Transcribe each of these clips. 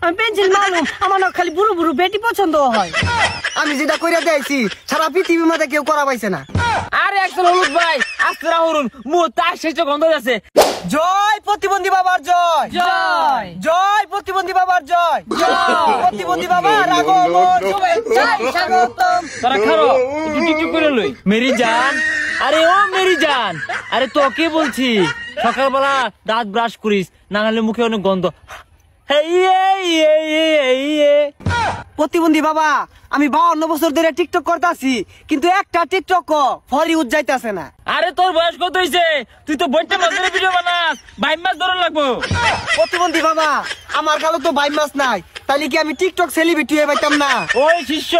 আমি পেন্সিল মালুম আমার না খালি বুড়ো বুড়ো বেটি পছন্দ হয়। আমি যেটা কইরা দিয়েছি সারা পৃথিবীর মধ্যে কেউ করা পাইছে না। আরে একদম হলুদ ভাই আস্তে রাহুন মুহ তার শেষে গন্ধ আছে। জয় প্রতিবন্ধী বাবার জয়, জয় জয় প্রতিবন্ধী বাবার জয়, জয় প্রতিবন্ধী বাবার আগমন শুভেচ্ছায় স্বাগতম। তারা খারো একটু টিকটক করে লই। মেরি জান, আরে ও মেরি জান, আরে তোকে বলছি সকালবেলা দাঁত ব্রাশ করিস, না হলে মুখে অনেক গন্ধ। প্রতিবন্ধী বাবা আমি 52 বছর ধরে টিকটক করতেছি, কিন্তু একটা টিকটক ফর ইউজ যাইতেছে না। আরে তোর বয়স কত হইছে? তুই তো বইটা মাছের ভিডিও বানাস, 22 মাস ধরে লাগবো। প্রতিবন্ধী বাবা আমার কালো তো 22 মাস নাই, তাইলে কি আমি টিকটক সেলিব্রিটি হয়ে পাইতাম না? ওই শিষ্য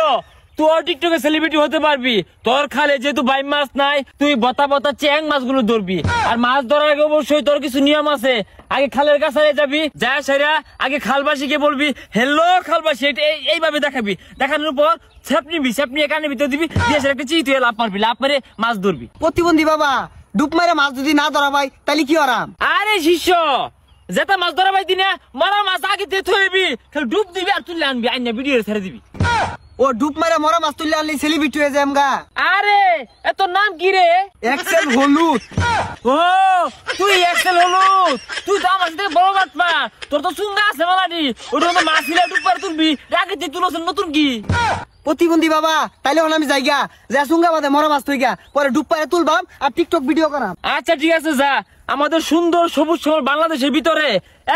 তুই টিকটকে সেলিব্রিটি হতে পারবি, তোর খালে যেহেতু 22 মাস নাই, তুই বতা বতা চ্যাং মাছগুলো ধরবি। আর মাছ ধরার আগে অবশ্যই তোর কিছু নিয়ম আছে। আগে খালের কাছে যাবি, যা সেরা আগে খালবাসীকে বলবি হ্যালো খালবাসী, এইভাবে দেখাবি। দেখানোর পর সেপনি কানের ভিতর দিবি, দিয়ে একটা চিঠি লাভ মারবি, লাভ মারে মাছ ধরবি। প্রতিবন্ধী বাবা ডুব মারে মাছ যদি না ধরা ভাই তাহলে কি আরাম? আরে শিষ্য যেটা মাছ ধরা পাইতি না, মরা মাছ আগে দিয়ে থইবি, খালি ডুব দিবি আর তুলে আনবি, আইনা ভিডিও ছেড়ে দিবি। ও ডুব মারে মরা মাছ তুললে আনলে সেলিব্রিটি হয়ে যায় আমগা। আরে এত নাম কি রে? এক্সেল হলুদ। ও তুই এক্সেল হলুদ, তুই তো আমার সাথে বড় বাটপা, তোর তো চুঙ্গা আছে মালানি, ওটা তো মাছ ছিলা ডুব পারে তুলবি, রাগে তুই তুলছেন নতুন কি? প্রতিবন্ধী বাবা তাইলে হল আমি যাইগা যা সুঙ্গা বাদে মরা মাছ তুইগা পরে ডুব পারে তুলবাম আর টিকটক ভিডিও করাম। আচ্ছা ঠিক আছে যা। আমাদের সুন্দর সবুজ শ্যামল বাংলাদেশের ভিতরে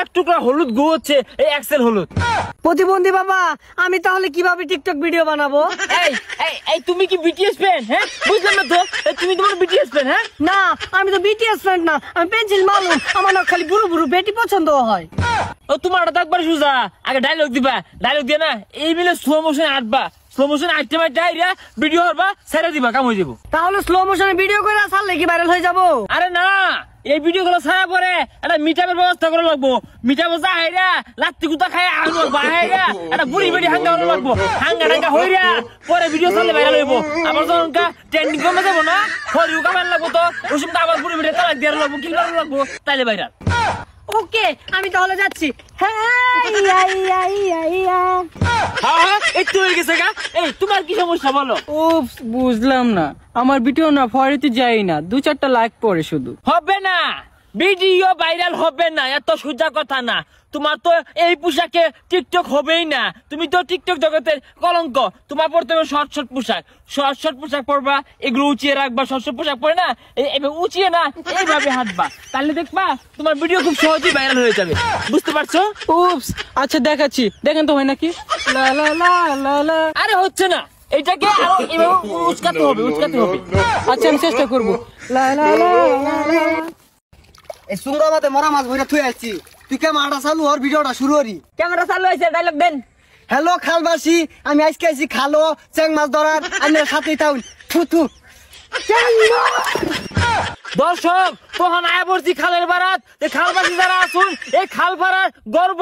এক টুকরা হলুদ গো হচ্ছে এই এক্সেল হলুদ। প্রতিবন্ধী বাবা আমি তাহলে কিভাবে টিকটক ভিডিও বানাবো? এই এই এই তুমি কি বিটিএস ফ্যান? হ্যাঁ বুঝলাম না তো, তুমি তোমার বিটিএস ফ্যান? হ্যাঁ না আমি তো বিটিএস ফ্রেন্ড না, আমি পেন্সিল মালুম আমার না খালি বুড়ো বুড়ো বেটি পছন্দ হয়। ও তোমার একবার সুজা আগে ডায়লগ দিবা, ডায়লগ দিয়ে না এই মিলে স্লো মোশনে আটবা, স্লো মোশনে আটতে মারতে আইরা ভিডিও হরবা, ছেড়ে দিবা, কাম হয়ে যাবো। তাহলে স্লো মোশনে ভিডিও করে ছাড়লে কি ভাইরাল হয়ে যাবো? আরে না, এই ভিডিও গুলো ছাড়া পরে একটা মিটাপের ব্যবস্থা করে লাগবো। মিটাপ যা হাইরা লাত্তি কুতা খায় আনবো বাহাইরা একটা বুড়ি বেড়ি হাঙ্গা হলো লাগবো, হাঙ্গা টাঙ্গা হইরা পরে ভিডিও ছাড়লে ভাইরাল হইবো। আবার যখন ট্রেন্ডিং কমে যাবো না, হরিও কামান লাগবো, তো ওই সময় আবার বুড়ি বেড়ি তালাক দিয়ে লাগবো, কি লাগবো, তাইলে ভাইরাল। ওকে আমি তাহলে যাচ্ছি। একটু হয়ে গেছে গা। এই তোমার কি সমস্যা বলো? উফস বুঝলাম না, আমার ভিডিও না ফরিতে যাই না, 2-4টা লাইক পড়ে শুধু। হবে না, ভিডিও ভাইরাল হবে না, এত সোজা কথা না। তোমার তো এই পোশাকে টিকটক হবেই না, তুমি তো টিকটক জগতের কলঙ্ক। তোমার পড়তে হবে শর্ট শর্ট পোশাক, শর্ট শর্ট পোশাক পরবা, এগুলো উঁচিয়ে রাখবা। শর্ট শর্ট পোশাক পরে না উঁচিয়ে না এইভাবে হাঁটবা, তাহলে দেখবা তোমার ভিডিও খুব সহজেই ভাইরাল হয়ে যাবে। বুঝতে পারছো? উপস আচ্ছা দেখাচ্ছি, দেখেন তো হয় নাকি। লা লা লা লা লা। আরে হচ্ছে না, এটাকে আরো এভাবে উচকাতে হবে, উচকাতে হবে। আচ্ছা আমি চেষ্টা করবো। লা লা লা লা লা। এই সুঙ্গা বাদে মরা মাছ ভরে থুই আছি, তুই ক্যামেরাটা চালু হর, ভিডিওটা শুরু হরি। ক্যামেরা চালু হয়েছে, ডায়লগ দেন। হ্যালো খালবাসী, আমি আজকে আইছি খালো চ্যাং মাছ ধরার, আমি সাথেই থাকুন। থু থু দর্শক তখন আয়া পড়ছি খালের বারাত, খালবাসী যারা আসুন, এই খাল পাড়ার গর্ব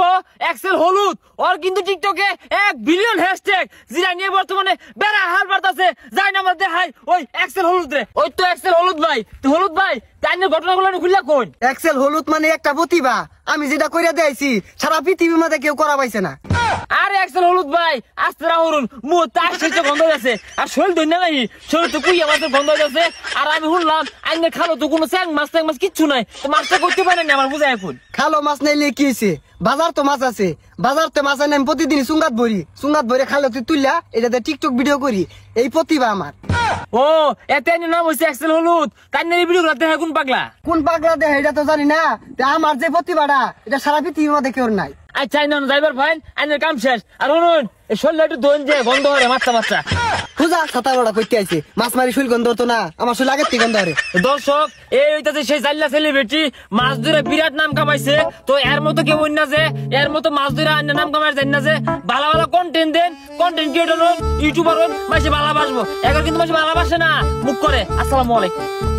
এক্সেল হলুদ। ওর কিন্তু টিকটকে 1 বিলিয়ন হ্যাশট্যাগ, যেটা নিয়ে বর্তমানে বেড়া হাল বাড়তাছে। যাই না আমরা দেখাই ওই এক্সেল হলুদ রে, ওই তো এক্সেল হলুদ ভাই। তো হলুদ ভাই তাই নিয়ে ঘটনাগুলো খুললা কোন? এক্সেল হলুদ মানে একটা প্রতিভা, আমি যেটা কইরা দিয়েছি সারা পৃথিবীর মধ্যে কেউ করা পাইছে না। আরে এক্সেল হলুদ ভাই আস্তে রাহুন মুহ তার শেষে গন্ধ আছে, আর শরীর ধন্য নাই, শরীর তো কুইয়া মাছের গন্ধ আছে। আর আমি শুনলাম আইনে খালো তো কোনো চ্যাং মাছ ট্যাং মাছ কিচ্ছু নাই, তো মাছটা করতে পারেন না, আমার বুঝায় এখন। খালো মাছ নাইলে কি হয়েছে, বাজার তো মাছ আছে, বাজার তো মাছ আনি আমি প্রতিদিন সুঙ্গাত ভরি খালো তুই তুললা, এটাতে টিকটক ভিডিও করি, এই প্রতিভা আমার। ও এতে নাম হয়েছে এক্সেল হলুদ, তাই না এই ভিডিও গুলো দেখা কোন পাগলা? কোন পাগলা দেয় এটা তো জানি না, আমার যে প্রতিভাটা এটা সারা পৃথিবীর মধ্যে কেউ নাই। আচ্ছা যাইবার ফাইন, আইনের কাম শেষ। আর শুনুন এই শরীরটা একটু ধন যে গন্ধ হরে মাত্রা মাত্রা পূজা ছাতা বড়া করতে আইছে, মাছ মারি শরীর গন্ধ হতো না, আমার শরীর আগের থেকে গন্ধ হরে। দর্শক এই হইতাছে সেই জাল্লা সেলিব্রিটি, মাছ ধরে বিরাট নাম কামাইছে। তো এর মতো কেউ না যে, এর মতো মাছ ধরে আইনের নাম কামাই যায় না যে, ভালো ভালো কন্টেন্ট দেন, কন্টেন্ট ক্রিয়েটর হন, ইউটিউবার হন, মাসে ভালোবাসবো। এখন কিন্তু মাসে ভালোবাসে না, মুখ করে। আসসালামু আলাইকুম।